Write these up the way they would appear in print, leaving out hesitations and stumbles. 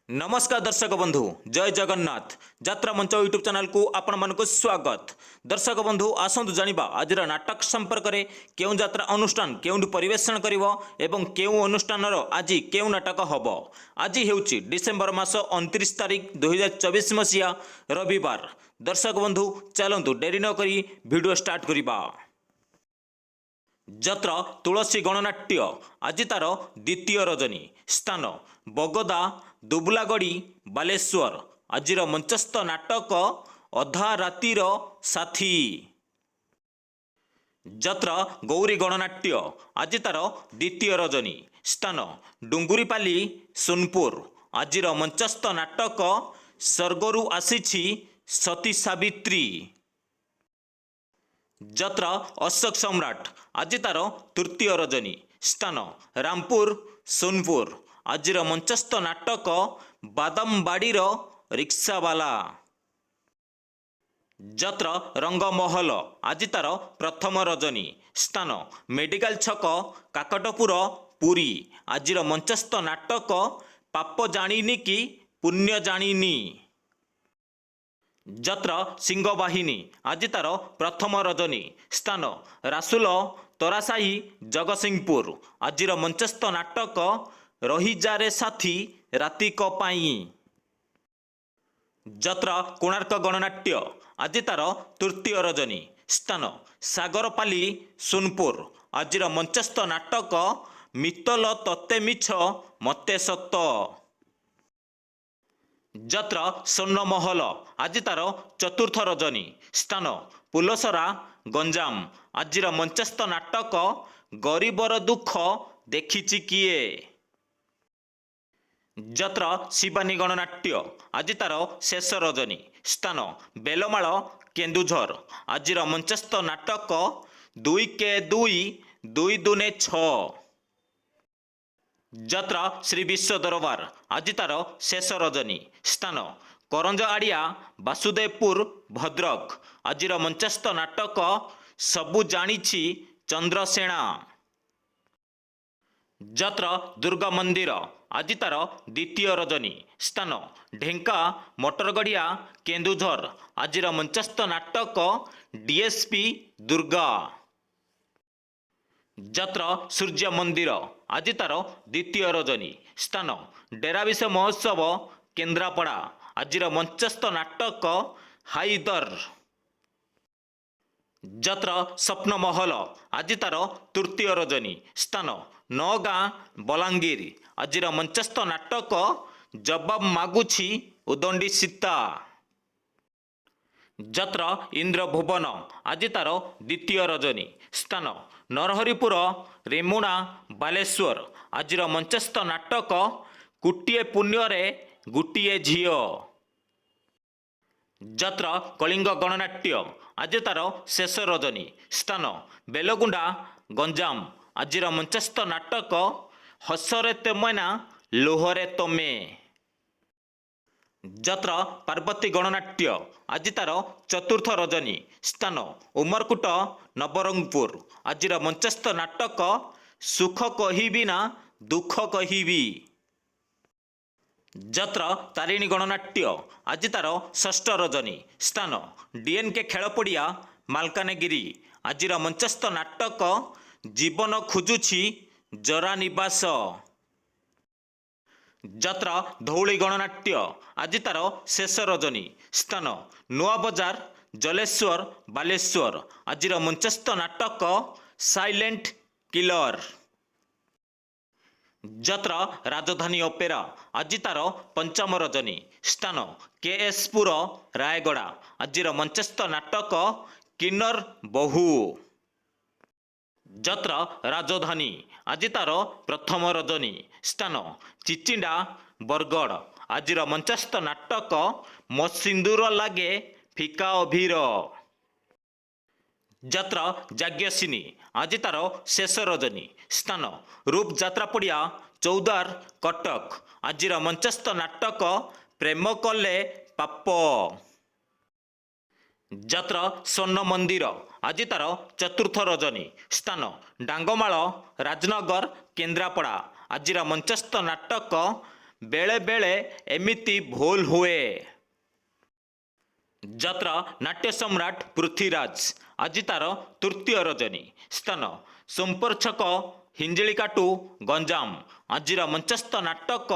नमस्कार दर्शक बंधु जय जगन्नाथ यात्रा मंच यूट्यूब चैनल को आपण मानक स्वागत। दर्शक बंधु आसंतु जानिबा आज नाटक संपर्क में केउं यात्रा अनुष्ठान केउंठी परिवेषण करिवो एवं केउं अनुष्ठान आज केउं नाटक हबो। आज हेउची डिसेम्बर मास 29 तारिख 2024 मसीहा रविवार। दर्शक बंधु चलंतु डेरी न करी वीडियो स्टार्ट करिबा। जत्र तुलसी गणनाट्य आज तार द्वितीय रजनी स्थान बगदा दुबलागड़ी बालेश्वर। आजिर मंचस्थ नाटक अधा रातिर साथी। जत्र गौरी गणनाट्य आज तार द्वितीय रजनी स्थान डुंगुरीपाली सोनपुर। आजिर मंचस्थ नाटक स्वर्गरु आसीछि सती सावित्री। जत्र अशोक सम्राट आज तार तृतीय रजनी स्थान रामपुर सोनपुर। आजिर मंचस्थ नाटक बादामबाड़ीर रिक्सावाला। जत्र रंगमहल आज तार प्रथम रजनी स्थान मेडिकल छक काकटपुर पुरी। आजिर मंचस्थ नाटक पाप जानिनी कि पुण्य जानिनी। जत्र सिंहबाहिनी आज तार प्रथम रजनी स्थान रासुल तरासाही जगतसिंहपुर। आजिर मंचस्थ नाटक रहीजारे साथी रातिक पाई। जत्र कोणार्क गणनाट्य आज तार तृतीय रजनी स्थान सागरपाली सोनपुर। आजिर मंचस्थ नाटक मित्तल तत्ते मिछ मते सत। जत्र स्वर्णमहल आज तार चतुर्थ रजनी स्थान पुलसरा गंजाम। आजिर मंचस्थ नाटक गरीबर दुख देखिछि किए। जत्र शिवानी गणनाट्य आज तार शेष रजनी स्थान बेलमाल केन्दुझर। आजिर मंचस्थ नाटक 2 के 2 2 दूने 6। जत्र श्री विश्व दरबार आज तार शेष रजनी स्थान करंज आड़िया वासुदेवपुर भद्रक। आजिर मंचस्थ नाटक सबु जानिछि चंद्रसेना। जत्र दुर्गा मंदिर आज तार द्वितीय रजनी स्थान ढेंका मोटरगढ़िया केन्दुझर। आजिर मंचस्थ नाटक डीएसपी दुर्गा। जत्र सूर्य मंदिर आज तार द्वितीय रजनी स्थान डेराविश महोत्सव केन्द्रापड़ा। आजिर मंचस्थ नाटक हाइदर। जत्र स्वप्नमहल आज तार तृतीय रजनी स्थान नगाँ बलांगीर। आजिर मंचस्थ नाटक जवाब मागुछि उदंडी सीता। जत्र इंद्रभुवन आज तार द्वितीय रजनी स्थान नरहरिपुर रेमुणा बालेश्वर। आजिर मंचस्थ नाटक कुटिए पुण्यरे गुटिए झियो। जत्र कलिंग गणनाट्य आज तार शेष रजनी स्थान बेलगुंडा गंजाम। आजिर मंचस्थ नाटक हसरे तेमना लोहरे तमे। जत्र पार्वती गणनाट्य आज तार चतुर्थ रजनी स्थान उमरकुट नवरंगपुर। आजिर मंचस्थ नाटक सुख कहिबी ना दुख कहिबी। जत्र तारिणी गणनाट्य आज तार षष्ठ रजनी स्थान डीएनके खेलपड़िया मालकानगिरी। आजिर मंचस्थ नाटक जीवन खोजुछि जरा निवास। जत्र धौली गणनाट्य आज तार शेष रजनी स्थान नुआ बजार जलेश्वर बालेश्वर। आजिर मंचस्थ नाटक साइलेंट किलर। जत्र राजधानी अपेरा आज तार पंचम रजनी स्थान केएसपुर रायगड़ा। आजिर मंचस्थ नाटक किन्नर बहु। जत्र राजधानी आज तार प्रथम रजनी स्थान चिचिंडा बरगढ़। आजिर मंचस्थ नाटक मो सिंदूर लागे फिका अभीर। जत्र जाग्यसिनी आज तार शेष रजनी स्थान रूप जात्रापड़िया चौदार कटक। आजिर मंचस्थ नाटक प्रेम कले पाप। जत्र स्वर्ण मंदिर आज तार चतुर्थ रजनी स्थान डांगमाल राजनगर केन्द्रापड़ा। आजिर मंचस्थ नाटक बेले बेले एमिति भूल हुए। ଯାତ୍ରା ନାଟ୍ୟ ସମ୍ରାଟ ପୃଥ୍ୱୀରାଜ ଆଜି ତାର ତୃତୀୟ ରଜନୀ। ସ୍ଥାନ ସୋମପୁର ଛକ ହିଞ୍ଜିଳିକାଟୁ ଗଞ୍ଜାମ। ଆଜିର ମଞ୍ଚସ୍ଥ ନାଟକ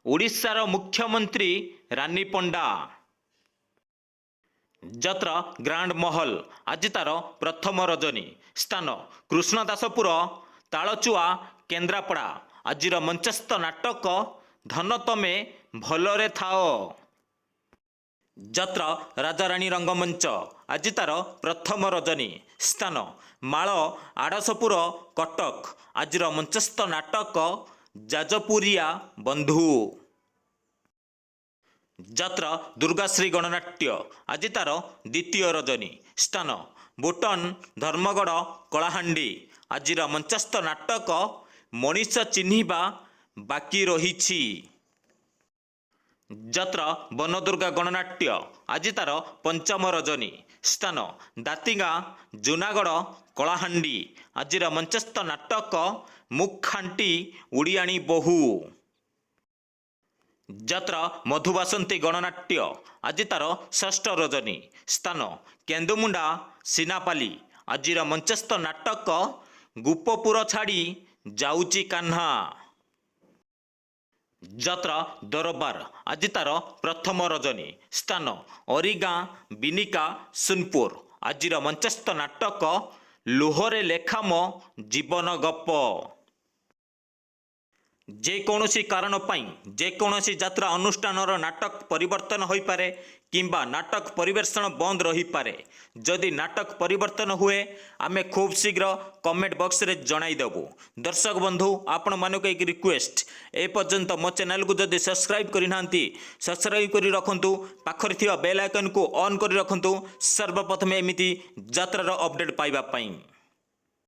ଓଡ଼ିଶାର ମୁଖ୍ୟମନ୍ତ୍ରୀ ରାନୀ ପଣ୍ଡା। ଯାତ୍ରା ଗ୍ରାଣ୍ଡ ମହଲ ଆଜି ତାର ପ୍ରଥମ ରଜନୀ। ସ୍ଥାନ କୃଷ୍ଣଦାସପୁର ତାଳଚୁଆ କେନ୍ଦ୍ରାପଡ଼ା। ଆଜିର ମଞ୍ଚସ୍ଥ ନାଟକ ଧନ ତମେ ଭଲରେ ଥାଅ। ଯାତ୍ରା ରାଜାରାଣୀ ରଙ୍ଗମଞ୍ଚ ଆଜି ତାର ପ୍ରଥମ ରଜନୀ। ସ୍ଥାନ ମାଳ ଆଡ଼ଶପୁର କଟକ। ଆଜିର ମଞ୍ଚସ୍ଥ ନାଟକ ଯାଜପୁରିଆ ବନ୍ଧୁ। ଯାତ୍ରା ଦୁର୍ଗାଶ୍ରୀ ଗଣନାଟ୍ୟ ଆଜି ତାର ଦ୍ୱିତୀୟ ରଜନୀ। ସ୍ଥାନ ବୁଟନ ଧର୍ମଗଡ଼ କଳାହାଣ୍ଡି। ଆଜିର ମଞ୍ଚସ୍ଥ ନାଟକ ମଣିଷ ଚିହ୍ନିବା ବାକି ରହିଛି। ଯାତ୍ରା ବନଦୁର୍ଗା ଗଣନାଟ୍ୟ ଆଜି ତାର ପଞ୍ଚମ ରଜନୀ। ସ୍ଥାନ ଦାତିଗାଁ ଜୁନାଗଡ଼ କଳାହାଣ୍ଡି। ଆଜିର ମଞ୍ଚସ୍ଥ ନାଟକ ମୁଖାଣ୍ଟି ଉଡ଼ିଆଣି ବୋହୂ। ଯାତ୍ରା ମଧୁବାସନ୍ତୀ ଗଣନାଟ୍ୟ ଆଜି ତାର ଷଷ୍ଠ ରଜନୀ। ସ୍ଥାନ କେନ୍ଦୁମୁଣ୍ଡା ସିନାପାଲି। ଆଜିର ମଞ୍ଚସ୍ଥ ନାଟକ ଗୋପପୁର ଛାଡ଼ି ଯାଉଛି କାହ୍ନା। ଯାତ୍ରା ଦରବାର ଆଜି ତାର ପ୍ରଥମ ରଜନୀ। ସ୍ଥାନ ଅରିଗାଁ ବିନିକା ସୋନପୁର। ଆଜିର ମଞ୍ଚସ୍ଥ ନାଟକ ଲୁହରେ ଲେଖା ମୋ ଜୀବନ ଗପ। ଯେକୌଣସି କାରଣ ପାଇଁ ଯେକୌଣସି ଯାତ୍ରା ଅନୁଷ୍ଠାନର ନାଟକ ପରିବର୍ତ୍ତନ ହୋଇପାରେ କିମ୍ବା ନାଟକ ପରିବେଷଣ ବନ୍ଦ ରହିପାରେ। ଯଦି ନାଟକ ପରିବର୍ତ୍ତନ ହୁଏ ଆମେ ଖୁବ୍ ଶୀଘ୍ର କମେଣ୍ଟ ବକ୍ସରେ ଜଣାଇଦେବୁ। ଦର୍ଶକ ବନ୍ଧୁ ଆପଣମାନଙ୍କୁ ଏକ ରିକ୍ୱେଷ୍ଟ, ଏପର୍ଯ୍ୟନ୍ତ ମୋ ଚ୍ୟାନେଲକୁ ଯଦି ସବସ୍କ୍ରାଇବ୍ କରିନାହାନ୍ତି ସବସ୍କ୍ରାଇବ୍ କରି ରଖନ୍ତୁ। ପାଖରେ ଥିବା ବେଲ୍ ଆଇକନ୍କୁ ଅନ୍ କରି ରଖନ୍ତୁ ସର୍ବପ୍ରଥମେ ଏମିତି ଯାତ୍ରାର ଅପଡ଼େଟ୍ ପାଇବା ପାଇଁ।